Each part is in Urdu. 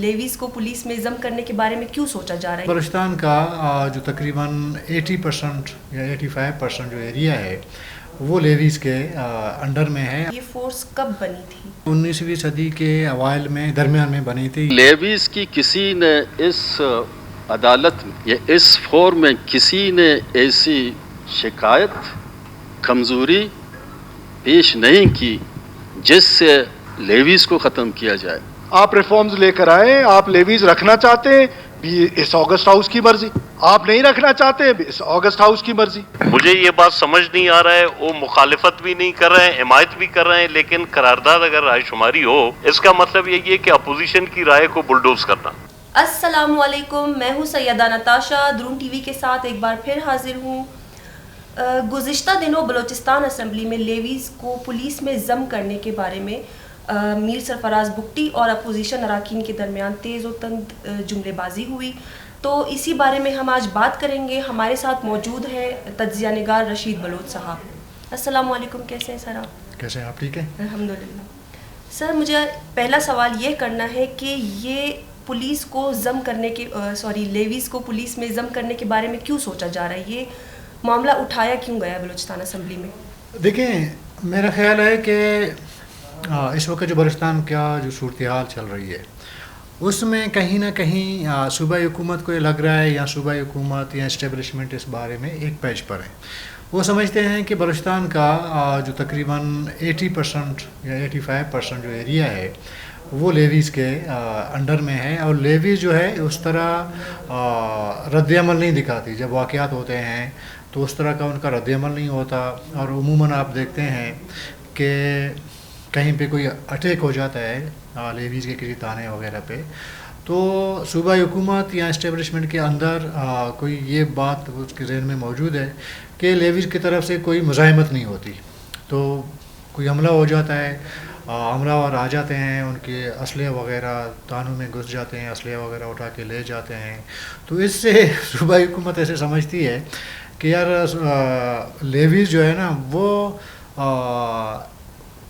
لیویز کو پولیس میں ضم کرنے کے بارے میں کیوں سوچا جا رہا ہے؟ بلوچستان کا جو تقریباً 80% یا 85% جو ایریا ہے وہ لیویز کے انڈر میں ہے. یہ فورس کب بنی تھی؟ 19ویں صدی کے اوائل میں درمیان میں بنی تھی. لیویز کی کسی نے اس عدالت میں یا اس فورم میں کسی نے ایسی شکایت کمزوری پیش نہیں کی جس سے لیویز کو ختم کیا جائے. آپ ریفارمز لے کر آئے, آپ لیویز رکھنا چاہتے ہیں اس آگسٹ ہاؤس کی مرضی, آپ نہیں رکھنا چاہتے اس آگسٹ ہاؤس کی مرضی. مجھے یہ بات سمجھ نہیں آ رہا ہے, وہ مخالفت بھی نہیں کر رہے ہیں, حمایت بھی کر رہے ہیں, لیکن قرارداد اگر رائے شماری ہو اس کا مطلب یہ ہے کہ اپوزیشن کی رائے کو بلڈوز کرنا. السلام علیکم, میں ہوں سیدہ نتاشا, درون ٹی وی کے ساتھ ایک بار پھر حاضر ہوں. گزشتہ دنوں بلوچستان اسمبلی میں لیویز کو پولیس میں ضم کرنے کے بارے میں میر سرفراز بگٹی اور اپوزیشن اراکین کے درمیان تیز و تند جملے بازی ہوئی. تو اسی بارے میں ہم آج بات کریں گے. ہمارے ساتھ موجود ہے تجزیہ نگار رشید بلوچ صاحب. السلام علیکم, کیسے ہیں سر آپ؟ کیسے ہیں آپ؟ ٹھیک ہے الحمدللہ. سر مجھے پہلا سوال یہ کرنا ہے کہ یہ پولیس کو ضم کرنے کے لیویز کو پولیس میں ضم کرنے کے بارے میں کیوں سوچا جا رہا ہے؟ یہ معاملہ اٹھایا کیوں گیا بلوچستان اسمبلی میں؟ دیکھیں, میرا خیال ہے کہ اس وقت جو بلوچستان کا جو صورتحال چل رہی ہے اس میں کہیں نہ کہیں صوبائی حکومت کو یہ لگ رہا ہے یا صوبائی حکومت یا اسٹیبلشمنٹ اس بارے میں ایک پیج پر ہے. وہ سمجھتے ہیں کہ بلوچستان کا جو تقریباً 80% یا 85% جو ایریا ہے وہ لیویز کے انڈر میں ہے, اور لیویز جو ہے اس طرح رد عمل نہیں دکھاتی. جب واقعات ہوتے ہیں تو اس طرح کا ان کا رد عمل نہیں ہوتا, اور عموماً آپ دیکھتے ہیں کہ کہیں پہ کوئی اٹیک ہو جاتا ہے لیویز کے کسی تانے وغیرہ پہ, تو صوبائی حکومت یا اسٹیبلشمنٹ کے اندر کوئی یہ بات اس کے ذہن میں موجود ہے کہ لیویز کی طرف سے کوئی مزاحمت نہیں ہوتی. تو کوئی حملہ ہو جاتا ہے, حملہ اور آ جاتے ہیں, ان کے اسلحے وغیرہ تانوں میں گھس جاتے ہیں, اسلحے وغیرہ اٹھا کے لے جاتے ہیں. تو اس سے صوبائی حکومت ایسے سمجھتی ہے کہ یار لیویز جو ہے نا وہ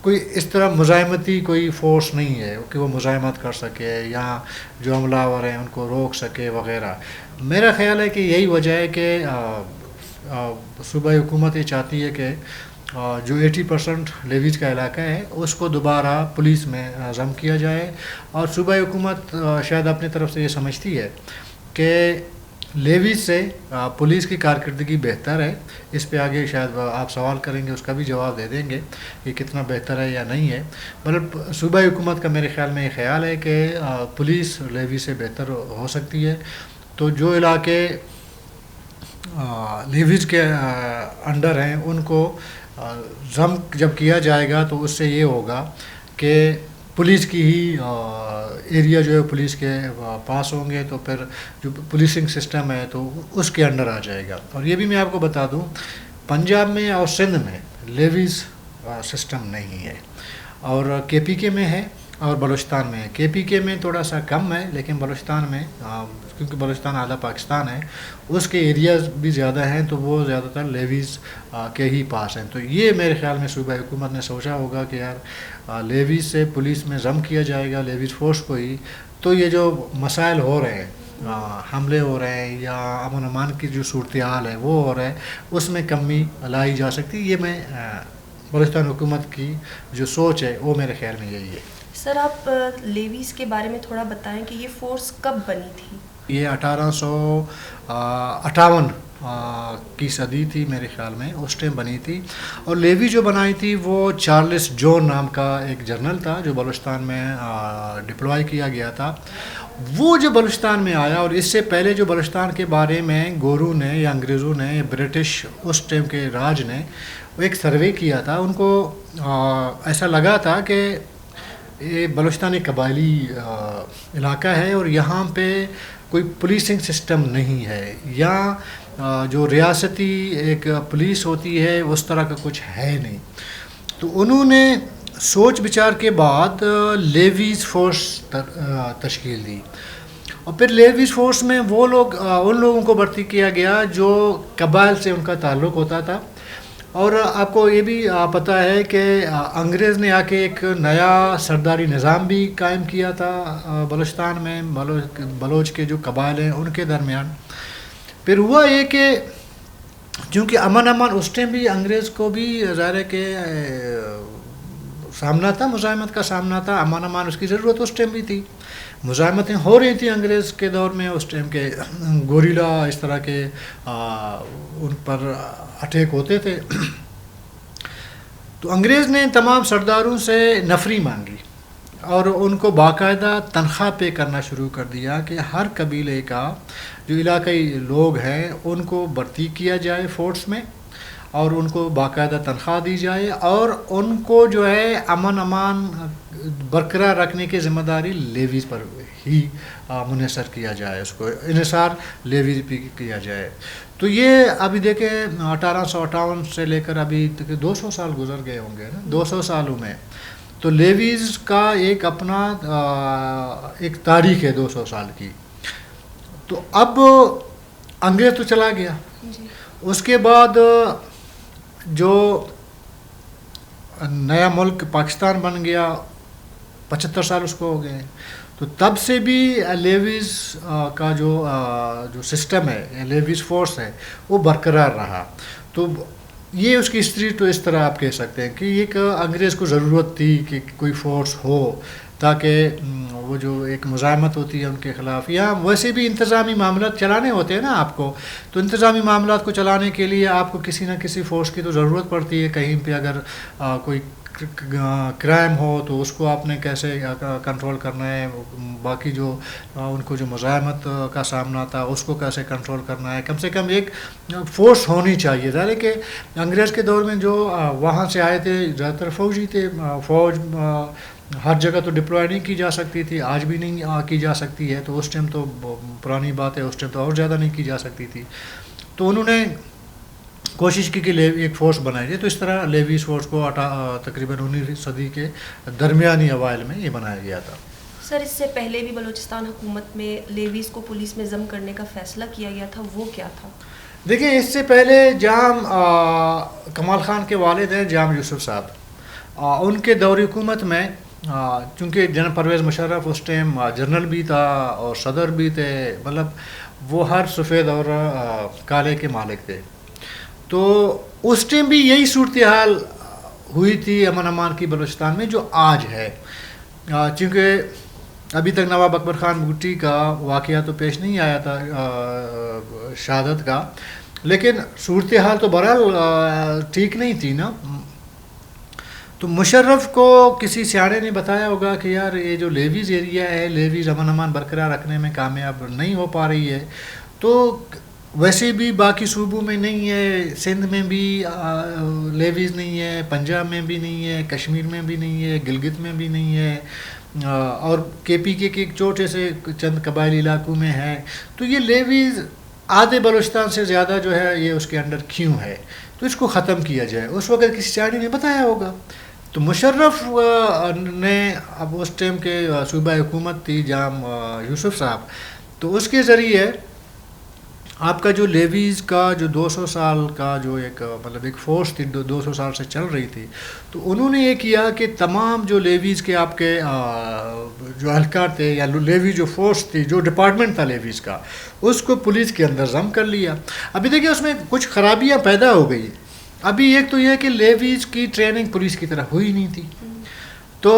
کوئی اس طرح مزاحمتی کوئی فورس نہیں ہے کہ وہ مزاحمت کر سکے یا جو حملہ آور ہیں ان کو روک سکے وغیرہ. میرا خیال ہے کہ یہی وجہ ہے کہ صوبائی حکومت یہ چاہتی ہے کہ جو 80% لیویز کا علاقہ ہے اس کو دوبارہ پولیس میں ضم کیا جائے, اور صوبائی حکومت شاید اپنی طرف سے یہ سمجھتی ہے کہ لیویز سے پولیس کی کارکردگی بہتر ہے. اس پہ آگے شاید آپ سوال کریں گے, اس کا بھی جواب دے دیں گے کہ کتنا بہتر ہے یا نہیں ہے. مطلب صوبائی حکومت کا میرے خیال میں یہ خیال ہے کہ پولیس لیویز سے بہتر ہو سکتی ہے. تو جو علاقے لیویز کے انڈر ہیں ان کو ضم جب کیا جائے گا تو اس سے یہ ہوگا کہ پولیس کی ہی ایریا جو ہے پولیس کے پاس ہوں گے, تو پھر جو پولیسنگ سسٹم ہے تو اس کے انڈر آ جائے گا. اور یہ بھی میں آپ کو بتا دوں, پنجاب میں اور سندھ میں لیویز سسٹم نہیں ہے, اور کے پی کے میں ہے اور بلوچستان میں ہے. کے پی کے میں تھوڑا سا کم ہے, لیکن بلوچستان میں کیونکہ بلوچستان آدھا پاکستان ہے, اس کے ایریاز بھی زیادہ ہیں, تو وہ زیادہ تر لیویز کے ہی پاس ہیں. تو یہ میرے خیال میں صوبائی حکومت نے سوچا ہوگا کہ یار لیویز سے پولیس میں ضم کیا جائے گا لیویز فورس کو ہی, تو یہ جو مسائل ہو رہے ہیں, حملے ہو رہے ہیں یا امن و امان کی جو صورتحال ہے وہ ہو رہا ہے, اس میں کمی لائی جا سکتی. یہ میں بلوچستان حکومت کی جو سوچ ہے وہ میرے خیال میں یہی ہے. سر آپ لیویز کے بارے میں تھوڑا بتائیں کہ یہ فورس کب بنی تھی؟ یہ 1858 کی صدی تھی میرے خیال میں, اس ٹائم بنی تھی. اور لیوی جو بنائی تھی وہ چارلس جون نام کا ایک جنرل تھا جو بلوچستان میں ڈپلوائی کیا گیا تھا. وہ جو بلوچستان میں آیا, اور اس سے پہلے جو بلوچستان کے بارے میں گورو نے یا انگریزوں نے, برٹش اس ٹائم کے راج نے ایک سروے کیا تھا. ان کو ایسا لگا تھا کہ یہ بلوچستان ایک قبائلی علاقہ ہے اور یہاں پہ کوئی پولیسنگ سسٹم نہیں ہے, یا جو ریاستی ایک پولیس ہوتی ہے اس طرح کا کچھ ہے نہیں. تو انہوں نے سوچ بچار کے بعد لیویز فورس تشکیل دی, اور پھر لیویز فورس میں وہ لوگ ان لوگوں کو بھرتی کیا گیا جو قبائل سے ان کا تعلق ہوتا تھا, اور آپ کو یہ بھی پتہ ہے کہ انگریز نے آ کے ایک نیا سرداری نظام بھی قائم کیا تھا بلوچستان میں، بلوچ کے جو قبائل ہیں ان کے درمیان. پھر ہوا یہ کہ چونکہ امن اس ٹائم بھی انگریز کو بھی ظاہر ہے کہ سامنا تھا، مزاحمت کا سامنا تھا، امن اس کی ضرورت اس ٹائم بھی تھی. مزاحمتیں ہو رہی تھیں انگریز کے دور میں، اس ٹائم کے گوریلا اس طرح کے ان پر اٹیک ہوتے تھے. تو انگریز نے تمام سرداروں سے نفری مانگی اور ان کو باقاعدہ تنخواہ پے کرنا شروع کر دیا کہ ہر قبیلے کا جو علاقائی لوگ ہیں ان کو بھرتی کیا جائے فورس میں اور ان کو باقاعدہ تنخواہ دی جائے اور ان کو جو ہے امان برقرار رکھنے کی ذمہ داری لیویز پر ہی منحصر کیا جائے، اس کو انحصار لیویز پہ کیا جائے. تو یہ ابھی دیکھیں 1858 سے لے کر ابھی 200 سال گزر گئے ہوں گے نا، 200 سالوں میں. تو لیویز کا ایک اپنا ایک تاریخ ہے 200 سال کی. تو اب انگریز تو چلا گیا، اس کے بعد جو نیا ملک پاکستان بن گیا 75 سال اس کو ہو گئے. تو تب سے بھی لیویز کا جو سسٹم ہے، لیویز فورس ہے، وہ برقرار رہا. تو یہ اس کی ہسٹری تو اس طرح آپ کہہ سکتے ہیں کہ ایک انگریز کو ضرورت تھی کہ کوئی فورس ہو تاکہ وہ جو ایک مزاحمت ہوتی ہے ان کے خلاف، یا ویسے بھی انتظامی معاملات چلانے ہوتے ہیں نا آپ کو، تو انتظامی معاملات کو چلانے کے لیے آپ کو کسی نہ کسی فورس کی تو ضرورت پڑتی ہے. کہیں پہ اگر کوئی کرائم ہو تو اس کو آپ نے کیسے کنٹرول کرنا ہے، باقی جو ان کو جو مزاحمت کا سامنا تھا اس کو کیسے کنٹرول کرنا ہے. کم سے کم ایک فورس ہونی چاہیے. ظاہر ہے کہ انگریز کے دور میں جو وہاں سے آئے تھے زیادہ تر فوجی تھے. فوج ہر جگہ تو ڈپلوائے نہیں کی جا سکتی تھی، آج بھی نہیں کی جا سکتی ہے. تو اس ٹائم تو پرانی بات ہے، اس ٹائم تو اور زیادہ نہیں کی جا سکتی تھی. تو انہوں نے کوشش کی کہ ایک فورس بنائی جائے. تو اس طرح لیویز فورس کو تقریباً 19ویں صدی کے درمیانی اوائل میں یہ بنایا گیا تھا. سر اس سے پہلے بھی بلوچستان حکومت میں لیویز کو پولیس میں ضم کرنے کا فیصلہ کیا گیا تھا، وہ کیا تھا؟ دیکھیں اس سے پہلے جام کمال خان کے والد ہیں جام یوسف صاحب، ان کے دور حکومت میں چونکہ جنرل پرویز مشرف اس ٹائم جنرل بھی تھا اور صدر بھی تھے، مطلب وہ ہر سفید اور کالے کے مالک تھے. تو اس ٹائم بھی یہی صورتحال ہوئی تھی امان کی بلوچستان میں جو آج ہے. چونکہ ابھی تک نواب اکبر خان بھٹی کا واقعہ تو پیش نہیں آیا تھا شہادت کا، لیکن صورتحال تو بہرحال ٹھیک نہیں تھی نا. تو مشرف کو کسی سیانے نے بتایا ہوگا کہ یار یہ جو لیویز ایریا ہے، لیویز امان برقرار رکھنے میں کامیاب نہیں ہو پا رہی ہے. تو ویسے بھی باقی صوبوں میں نہیں ہے، سندھ میں بھی لیویز نہیں ہے، پنجاب میں بھی نہیں ہے، کشمیر میں بھی نہیں ہے، گلگت میں بھی نہیں ہے، اور کے پی کے ایک چھوٹے سے چند قبائلی علاقوں میں ہے. تو یہ لیویز آدھے بلوچستان سے زیادہ جو ہے یہ اس کے انڈر کیوں ہے، تو اس کو ختم کیا جائے. اس وقت کسی شاعری نے بتایا ہوگا. تو مشرف نے اب اس ٹائم کے صوبہ حکومت تھی جام یوسف صاحب، تو اس کے ذریعے آپ کا جو لیویز کا جو 200 سال کا جو ایک مطلب ایک فورس تھی 200 سال سے چل رہی تھی، تو انہوں نے یہ کیا کہ تمام جو لیویز کے آپ کے جو اہلکار تھے یا لیویز جو فورس تھی، جو ڈپارٹمنٹ تھا لیویز کا، اس کو پولیس کے اندر ضم کر لیا. ابھی دیکھیں اس میں کچھ خرابیاں پیدا ہو گئی. ابھی ایک تو یہ کہ لیویز کی ٹریننگ پولیس کی طرح ہوئی نہیں تھی، تو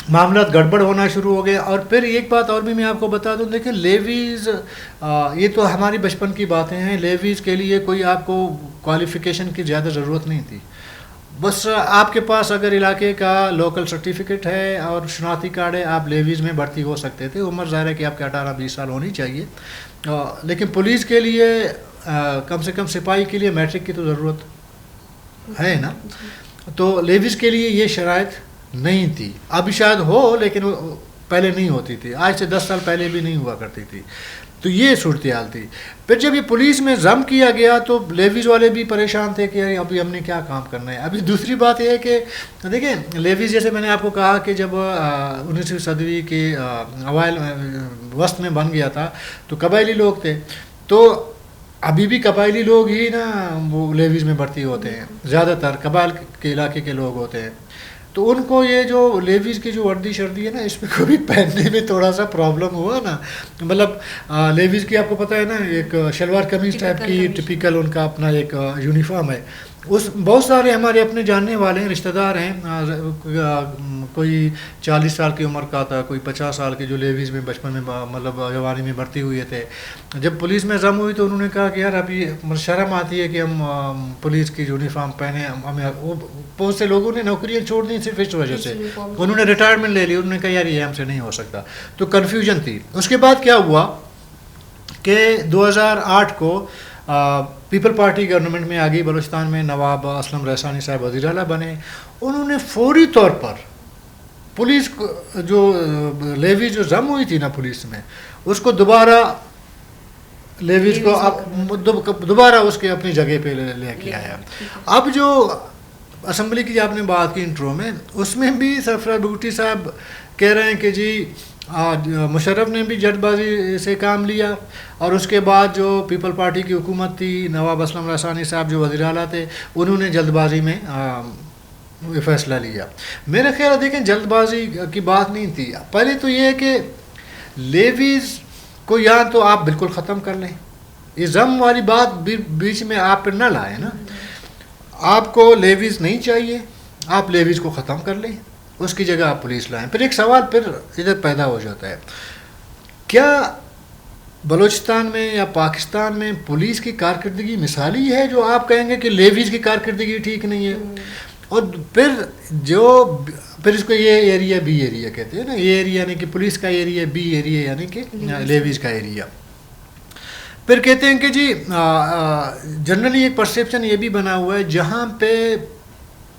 معاملات گڑبڑ ہونا شروع ہو گئے. اور پھر ایک بات اور بھی میں آپ کو بتا دوں، دیکھیں لیویز یہ تو ہماری بچپن کی باتیں ہیں. لیویز کے لیے کوئی آپ کو کوالیفیکیشن کی زیادہ ضرورت نہیں تھی. بس آپ کے پاس اگر علاقے کا لوکل سرٹیفکیٹ ہے اور شناختی کارڈ ہے، آپ لیویز میں بھرتی ہو سکتے تھے. عمر ظاہر ہے کہ آپ کے 18-20 سال ہونی چاہیے. لیکن پولیس کے لیے کم سے کم سپاہی کے لیے میٹرک کی تو ضرورت ہے نا. تو لیویز کے لیے یہ شرائط نہیں تھی. ابھی شاید ہو لیکن پہلے نہیں ہوتی تھی، آج سے 10 سال پہلے بھی نہیں ہوا کرتی تھی. تو یہ صورتحال تھی. پھر جب یہ پولیس میں ضم کیا گیا تو لیویز والے بھی پریشان تھے کہ ابھی ہم نے کیا کام کرنا ہے. ابھی دوسری بات یہ ہے کہ دیکھیں لیویز جیسے میں نے آپ کو کہا کہ جب 19ویں صدی کے اوائل وسط میں بن گیا تھا تو قبائلی لوگ تھے. تو ابھی بھی قبائلی لوگ ہی نا وہ لیویز میں بھرتی ہوتے ہیں، زیادہ تر قبائل کے علاقے کے لوگ ہوتے ہیں. تو ان کو یہ جو لیویز کی جو وردی شردی ہے نا، اس میں کبھی پہننے میں تھوڑا سا پرابلم ہوا نا. مطلب لیویز کی آپ کو پتہ ہے نا، ایک شلوار قمیض ٹائپ کی ٹپیکل ان کا اپنا ایک یونیفارم ہے. اس بہت سارے ہمارے اپنے جاننے والے ہیں، رشتہ دار ہیں، کوئی 40 سال کی عمر کا تھا، کوئی 50 سال کے، جو لیویز میں بچپن میں مطلب جوانی میں بھرتی ہوئے تھے. جب پولیس میں ضم ہوئی تو انہوں نے کہا کہ یار ابھی شرم آتی ہے کہ ہم پولیس کی یونیفارم پہنے. ہمیں بہت سے لوگوں نے نوکریاں چھوڑ دی صرف اس وجہ سے، انہوں نے ریٹائرمنٹ لے لی. انہوں نے کہا یار یہ ہم سے نہیں ہو سکتا. تو کنفیوژن تھی. اس کے بعد کیا ہوا کہ 2008 کو پیپل پارٹی گورنمنٹ میں آ گئی بلوچستان میں. نواب اسلم رحسانی صاحب وزیر اعلیٰ بنے. انہوں نے فوری طور پر پولیس جو لیویز جو ضم ہوئی تھی نا پولیس میں، اس کو دوبارہ لیویز کو دوبارہ اس کے اپنی جگہ پہ لے کے آیا. اب جو اسمبلی کی آپ نے بات کی انٹرو میں، اس میں بھی سرفراز بگٹی صاحب کہہ رہے ہیں کہ جی مشرف نے بھی جلد بازی سے کام لیا، اور اس کے بعد جو پیپل پارٹی کی حکومت تھی، نواب اسلم رحسانی صاحب جو وزیر اعلیٰ تھے، انہوں نے جلد بازی میں فیصلہ لیا. میرا خیال دیکھیں جلد بازی کی بات نہیں تھی. پہلے تو یہ ہے کہ لیویز کو یا تو آپ بالکل ختم کر لیں، یہ ضم والی بات بیچ میں آپ پہ نہ لائیں نا. آپ کو لیویز نہیں چاہیے، آپ لیویز کو ختم کر لیں، اس کی جگہ آپ پولیس لائیں. پھر ایک سوال پھر ادھر پیدا ہو جاتا ہے، کیا بلوچستان میں یا پاکستان میں پولیس کی کارکردگی مثالی ہے جو آپ کہیں گے کہ لیویز کی کارکردگی ٹھیک نہیں ہے؟ اور پھر اس کو یہ ایریا بی ایریا کہتے ہیں نا، یہ ایریا یعنی کہ پولیس کا ایریا، بی ایریا یعنی کہ لیویز کا ایریا. پھر کہتے ہیں کہ جی جنرلی ایک پرسیپشن یہ بھی بنا ہوا ہے جہاں پہ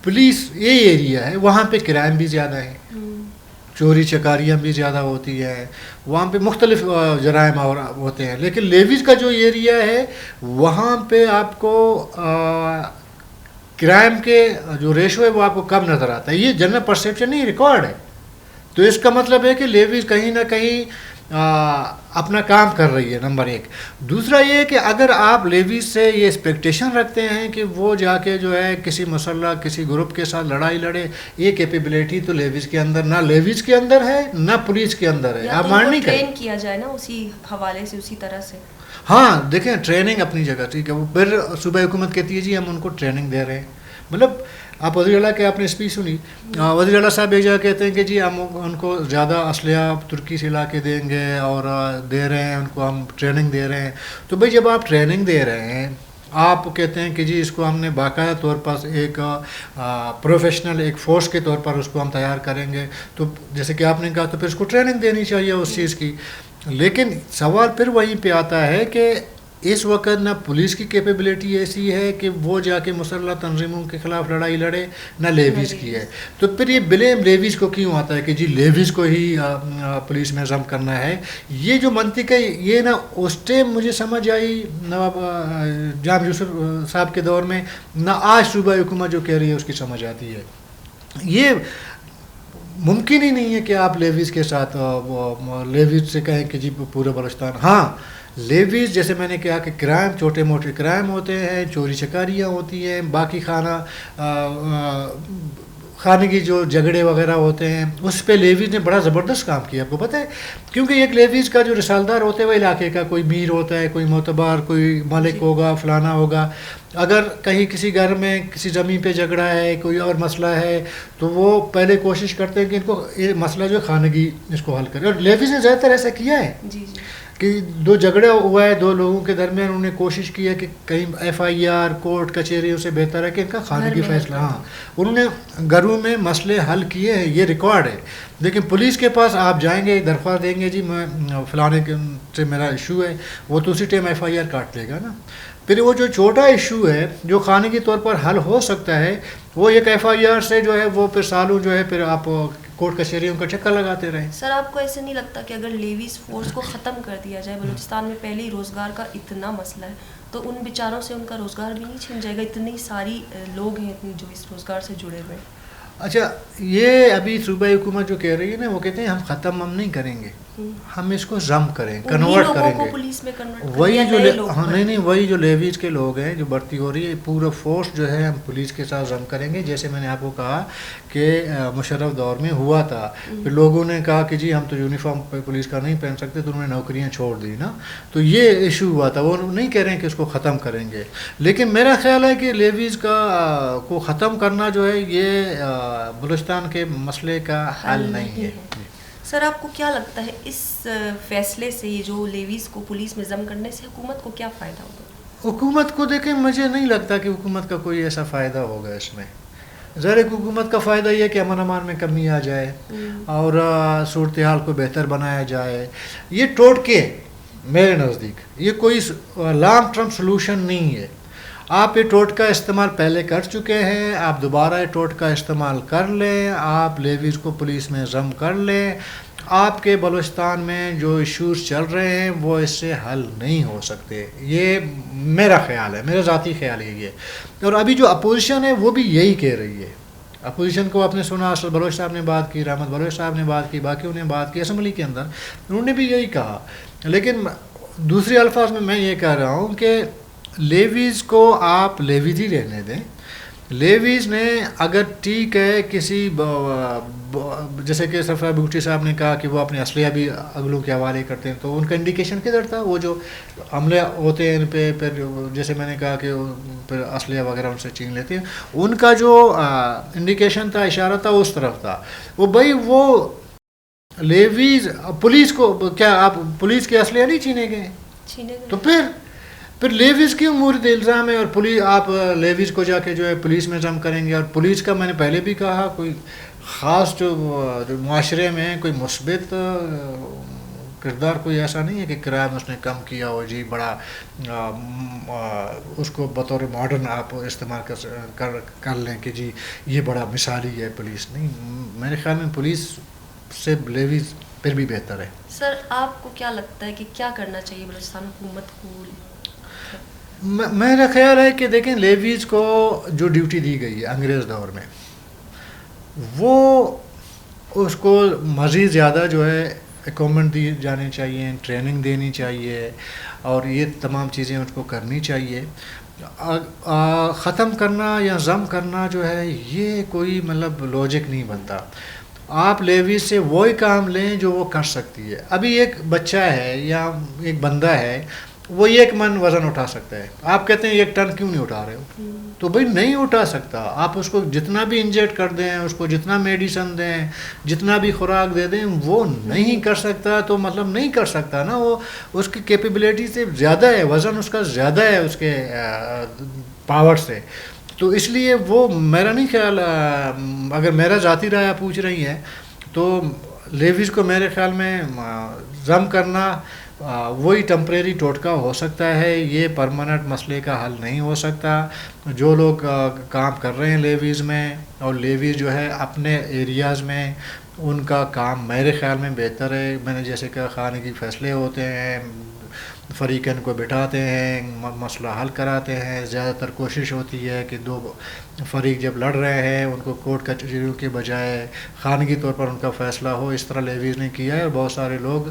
پولیس یہ ایریا ہے وہاں پہ کرائم بھی زیادہ ہے، چوری چکاریاں بھی زیادہ ہوتی ہیں، وہاں پہ مختلف جرائم اور ہوتے ہیں. لیکن لیویز کا جو ایریا ہے وہاں پہ آپ کو کرائم کے جو ریشو ہے وہ آپ کو کم نظر آتا ہے. یہ جنرل پرسیپشن نہیں، ریکارڈ ہے. تو اس کا مطلب ہے کہ لیویز کہیں نہ کہیں اپنا کام کر رہی ہے، نمبر ایک. دوسرا یہ کہ اگر آپ لیویز سے یہ ایکسپیکٹیشن رکھتے ہیں کہ وہ جا کے جو ہے کسی مسلح کسی گروپ کے ساتھ لڑائی لڑے، یہ کیپیبلٹی تو لیویز کے اندر نہ لیویز کے اندر ہے نہ پولیس کے اندر ہے. آپ مان نہیں کریں، ٹرین کیا جائے نا اسی حوالے سے، اسی طرح سے. ہاں دیکھیں ٹریننگ اپنی جگہ ٹھیک ہے. وہ پھر صوبہ حکومت کہتی ہے جی ہم ان کو ٹریننگ دے رہے ہیں. مطلب آپ وزیر اعلیٰ کے آپ نے اسپیچ سنی، وزیر اعلیٰ صاحب ایک جگہ کہتے ہیں کہ جی ہم ان کو زیادہ اسلحہ ترکی سے لا کے دیں گے اور دے رہے ہیں ان کو، ہم ٹریننگ دے رہے ہیں. تو بھائی جب آپ ٹریننگ دے رہے ہیں، آپ کہتے ہیں کہ جی اس کو ہم نے باقاعدہ طور پر ایک پروفیشنل ایک فورس کے طور پر اس کو ہم تیار کریں گے، تو جیسے کہ آپ نے کہا تو پھر اس کو ٹریننگ دینی چاہیے اس چیز کی. لیکن سوال پھر وہیں پہ آتا ہے کہ اس وقت نہ پولیس کی کیپیبلٹی ایسی ہے کہ وہ جا کے مسلح تنظیموں کے خلاف لڑائی لڑے، نہ لیویز کی ہے. تو پھر یہ بلیم لیویز کو کیوں آتا ہے کہ جی لیویز کو ہی پولیس میں ضم کرنا ہے؟ یہ جو منطق ہے یہ نا اس ٹائم مجھے سمجھ آئی نواب جام یوسف صاحب کے دور میں، نہ آج صوبہ حکومت جو کہہ رہی ہے اس کی سمجھ آتی ہے. یہ ممکن ہی نہیں ہے کہ آپ لیویز کے ساتھ لیویز سے کہیں کہ جی پورے بلوچستان. ہاں لیویز جیسے میں نے کہا کہ کرائم چھوٹے موٹے کرائم ہوتے ہیں، چوری چکاریاں ہوتی ہیں، باقی خانگی جو جھگڑے وغیرہ ہوتے ہیں اس پہ لیویز نے بڑا زبردست کام کیا. آپ کو پتہ ہے کیونکہ ایک لیویز کا جو رسالدار ہوتا ہے وہ علاقے کا کوئی میر ہوتا ہے، کوئی معتبر، کوئی مالک ہوگا، فلانا ہوگا. اگر کہیں کسی گھر میں کسی زمین پہ جھگڑا ہے، کوئی اور مسئلہ ہے، تو وہ پہلے کوشش کرتے ہیں کہ ان کو یہ مسئلہ جو خانگی اس کو حل کرے. اور لیویز نے زیادہ تر ایسا کیا ہے کہ دو جھگڑا ہوا ہے دو لوگوں کے درمیان، انہوں نے کوشش کی ہے کہ کہیں ایف آئی آر کورٹ کچہریوں سے بہتر ہے کہ ان کا خانگی فیصلہ. ہاں انہوں نے گھروں میں مسئلے حل کیے ہیں، یہ ریکارڈ ہے. لیکن پولیس کے پاس آپ جائیں گے، درخواست دیں گے جی میں فلانے سے میرا ایشو ہے، وہ تو اسی ٹائم ایف آئی آر کاٹ لے گا نا. پھر وہ جو چھوٹا ایشو ہے جو خانگی طور پر حل ہو سکتا ہے، وہ ایک ایف آئی آر سے جو ہے وہ پھر سالوں جو ہے پھر آپ کورٹ کچہریوں کا چکر لگاتے رہیں. سر آپ کو ایسے نہیں لگتا کہ اگر لیویز فورس کو ختم کر دیا جائے، بلوچستان میں پہلے ہی روزگار کا اتنا مسئلہ ہے، تو ان بیچاروں سے ان کا روزگار بھی نہیں چھن جائے گا؟ اتنی ساری لوگ ہیں جو اس روزگار سے جڑے ہوئے. اچھا یہ ابھی صوبائی حکومت جو کہہ رہی ہے نا وہ کہتے ہیں ہم ختم ہم نہیں کریں گے, ہم اس کو ضم کریں, کنورٹ کریں گے. پولیس میں کنورٹ وہی جو نہیں وہی جو لیویز کے لوگ ہیں جو بھرتی ہو رہی ہے پورا فورس جو ہے ہم پولیس کے ساتھ ضم کریں گے. جیسے میں نے آپ کو کہا کہ مشرف دور میں ہوا تھا, پھر لوگوں نے کہا کہ جی ہم تو یونیفارم پولیس کا نہیں پہن سکتے تو انہوں نے نوکریاں چھوڑ دی نا, تو یہ ایشو ہوا تھا. وہ نہیں کہہ رہے ہیں کہ اس کو ختم کریں گے, لیکن میرا خیال ہے کہ لیویز کو ختم کرنا جو ہے یہ بلوچستان کے مسئلے کا حل نہیں ہے. سر آپ کو کیا لگتا ہے اس فیصلے سے یہ جو لیویز کو پولیس میں ضم کرنے سے حکومت کو کیا فائدہ ہوگا؟ حکومت کو دیکھیں مجھے نہیں لگتا کہ حکومت کا کوئی ایسا فائدہ ہوگا اس میں. ظاہر حکومت کا فائدہ یہ کہ امن امان میں کمی آ جائے اور صورتحال کو بہتر بنایا جائے. یہ ٹوٹکے میرے نزدیک یہ کوئی لانگ ٹرم سلوشن نہیں ہے. آپ یہ ٹوٹکا استعمال پہلے کر چکے ہیں, آپ دوبارہ یہ ٹوٹکا استعمال کر لیں, آپ لیویز کو پولیس میں ضم کر لیں. آپ کے بلوچستان میں جو ایشوز چل رہے ہیں وہ اس سے حل نہیں ہو سکتے. یہ میرا خیال ہے, میرا ذاتی خیال یہ ہے. اور ابھی جو اپوزیشن ہے وہ بھی یہی کہہ رہی ہے. اپوزیشن کو آپ نے سنا, اسد بلوچ صاحب نے بات کی, رحمت بلوچ صاحب نے بات کی, باقیوں نے بات کی اسمبلی کے اندر, انہوں نے بھی یہی کہا. لیکن دوسرے الفاظ میں یہ کہہ رہا ہوں کہ لیویز کو آپ لیویز ہی رہنے دیں. لیویز نے اگر ٹھیک ہے کسی جیسے کہ سرفراز بگٹی صاحب نے کہا کہ وہ اپنے اسلحہ بھی اگلوں کے حوالے کرتے ہیں, تو ان کا انڈیکیشن کدھر تھا؟ وہ جو حملے ہوتے ہیں ان پہ پھر جیسے میں نے کہا کہ پھر اسلحہ وغیرہ ان سے چھین لیتے ہیں, ان کا جو انڈیکیشن تھا, اشارہ تھا, اس طرف تھا. وہ بھائی وہ لیویز پولیس کو کیا آپ پولیس کے اسلحہ نہیں چھینے گئے؟ تو پھر لیویز کیوں مورد الزام ہے؟ اور پولیس آپ لیویز کو جا کے جو ہے پولیس میں ضم کریں گے. اور پولیس کا میں نے پہلے بھی کہا کوئی خاص جو معاشرے میں کوئی مثبت کردار کوئی ایسا نہیں ہے کہ کرائم اس نے کم کیا ہو جی بڑا اس کو بطور ماڈرن آپ استعمال کر لیں کہ جی یہ بڑا مثالی ہے پولیس. نہیں, میرے خیال میں پولیس سے لیویز پھر بھی بہتر ہے. سر آپ کو کیا لگتا ہے کہ کیا کرنا چاہیے بلوچستان حکومت کو؟ میرا خیال ہے کہ دیکھیں لیویز کو جو ڈیوٹی دی گئی ہے انگریز دور میں وہ اس کو مزید زیادہ جو ہے اکوپمنٹ دی جانی چاہیے, ٹریننگ دینی چاہیے, اور یہ تمام چیزیں اس کو کرنی چاہیے. ختم کرنا یا ضم کرنا جو ہے یہ کوئی مطلب لاجک نہیں بنتا. آپ لیویز سے وہی کام لیں جو وہ کر سکتی ہے. ابھی ایک بچہ ہے یا ایک بندہ ہے وہ 1 من وزن اٹھا سکتا ہے, آپ کہتے ہیں 1 ٹن کیوں نہیں اٹھا رہے ہو؟ تو بھائی نہیں اٹھا سکتا. آپ اس کو جتنا بھی انجیکٹ کر دیں, اس کو جتنا میڈیسن دیں, جتنا بھی خوراک دے دیں, وہ نہیں کر سکتا. تو مطلب نہیں کر سکتا نا, وہ اس کی کیپیبلٹی سے زیادہ ہے, وزن اس کا زیادہ ہے اس کے پاور سے. تو اس لیے وہ میرا نہیں خیال, اگر میرا ذاتی رائے آپ پوچھ رہی ہیں تو لیویز کو میرے خیال میں ضم کرنا وہی ٹمپریری ٹوٹکا ہو سکتا ہے, یہ پرماننٹ مسئلے کا حل نہیں ہو سکتا. جو لوگ کام کر رہے ہیں لیویز میں, اور لیویز جو ہے اپنے ایریاز میں, ان کا کام میرے خیال میں بہتر ہے. میں نے جیسے کہ خانگی فیصلے ہوتے ہیں, فریقین کو بٹھاتے ہیں, مسئلہ حل کراتے ہیں. زیادہ تر کوشش ہوتی ہے کہ 2 فریق جب لڑ رہے ہیں ان کو کورٹ کچہریوں کے بجائے خانگی طور پر ان کا فیصلہ ہو. اس طرح لیویز نے کیا ہے, اور بہت سارے لوگ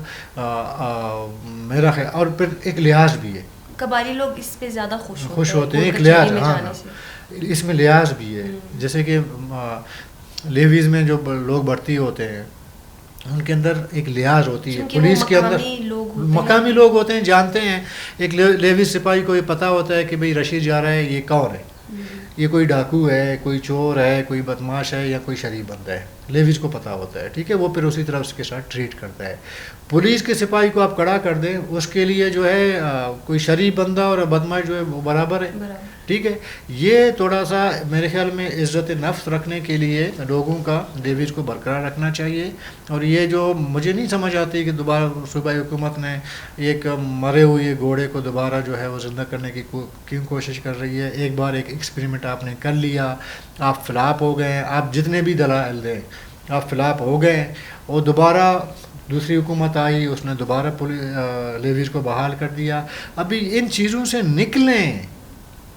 میرا خیال, اور پھر ایک لحاظ بھی ہے, قبائلی لوگ اس پہ زیادہ خوش ہوتے ہیں. ایک لحاظ, ہاں اس میں لحاظ بھی ہے. جیسے کہ لیویز میں جو لوگ بھرتی ہوتے ہیں ان کے اندر ایک لحاظ ہوتی ہے. پولیس کے اندر مقامی لوگ ہوتے ہیں, جانتے ہیں. ایک لیویز سپاہی کو یہ پتہ ہوتا ہے کہ بھئی رشید جا رہا ہے, یہ کون ہے, یہ کوئی ڈاکو ہے, کوئی چور ہے, کوئی بدماش ہے, یا کوئی شریف بندہ ہے. لیویز کو پتہ ہوتا ہے, ٹھیک ہے, وہ پھر اسی طرح اس کے ساتھ ٹریٹ کرتا ہے. پولیس کے سپاہی کو آپ کڑا کر دیں, اس کے لیے جو ہے کوئی شریف بندہ اور بدماش جو ہے وہ برابر ہے, ٹھیک ہے. یہ تھوڑا سا میرے خیال میں عزت نفس رکھنے کے لیے لوگوں کا لیویز کو برقرار رکھنا چاہیے. اور یہ جو مجھے نہیں سمجھ آتی کہ دوبارہ صوبائی حکومت نے ایک مرے ہوئے گھوڑے کو دوبارہ جو ہے وہ زندہ کرنے کی کیوں کوشش کر رہی ہے. ایک بار ایک ایکسپیریمنٹ آپ نے کر لیا, آپ فلاپ ہو گئے, آپ جتنے بھی دلائل دیں آپ فلاپ ہو گئے, اور دوبارہ دوسری حکومت آئی, اس نے دوبارہ لیویز کو بحال کر دیا. ابھی ان چیزوں سے نکلیں,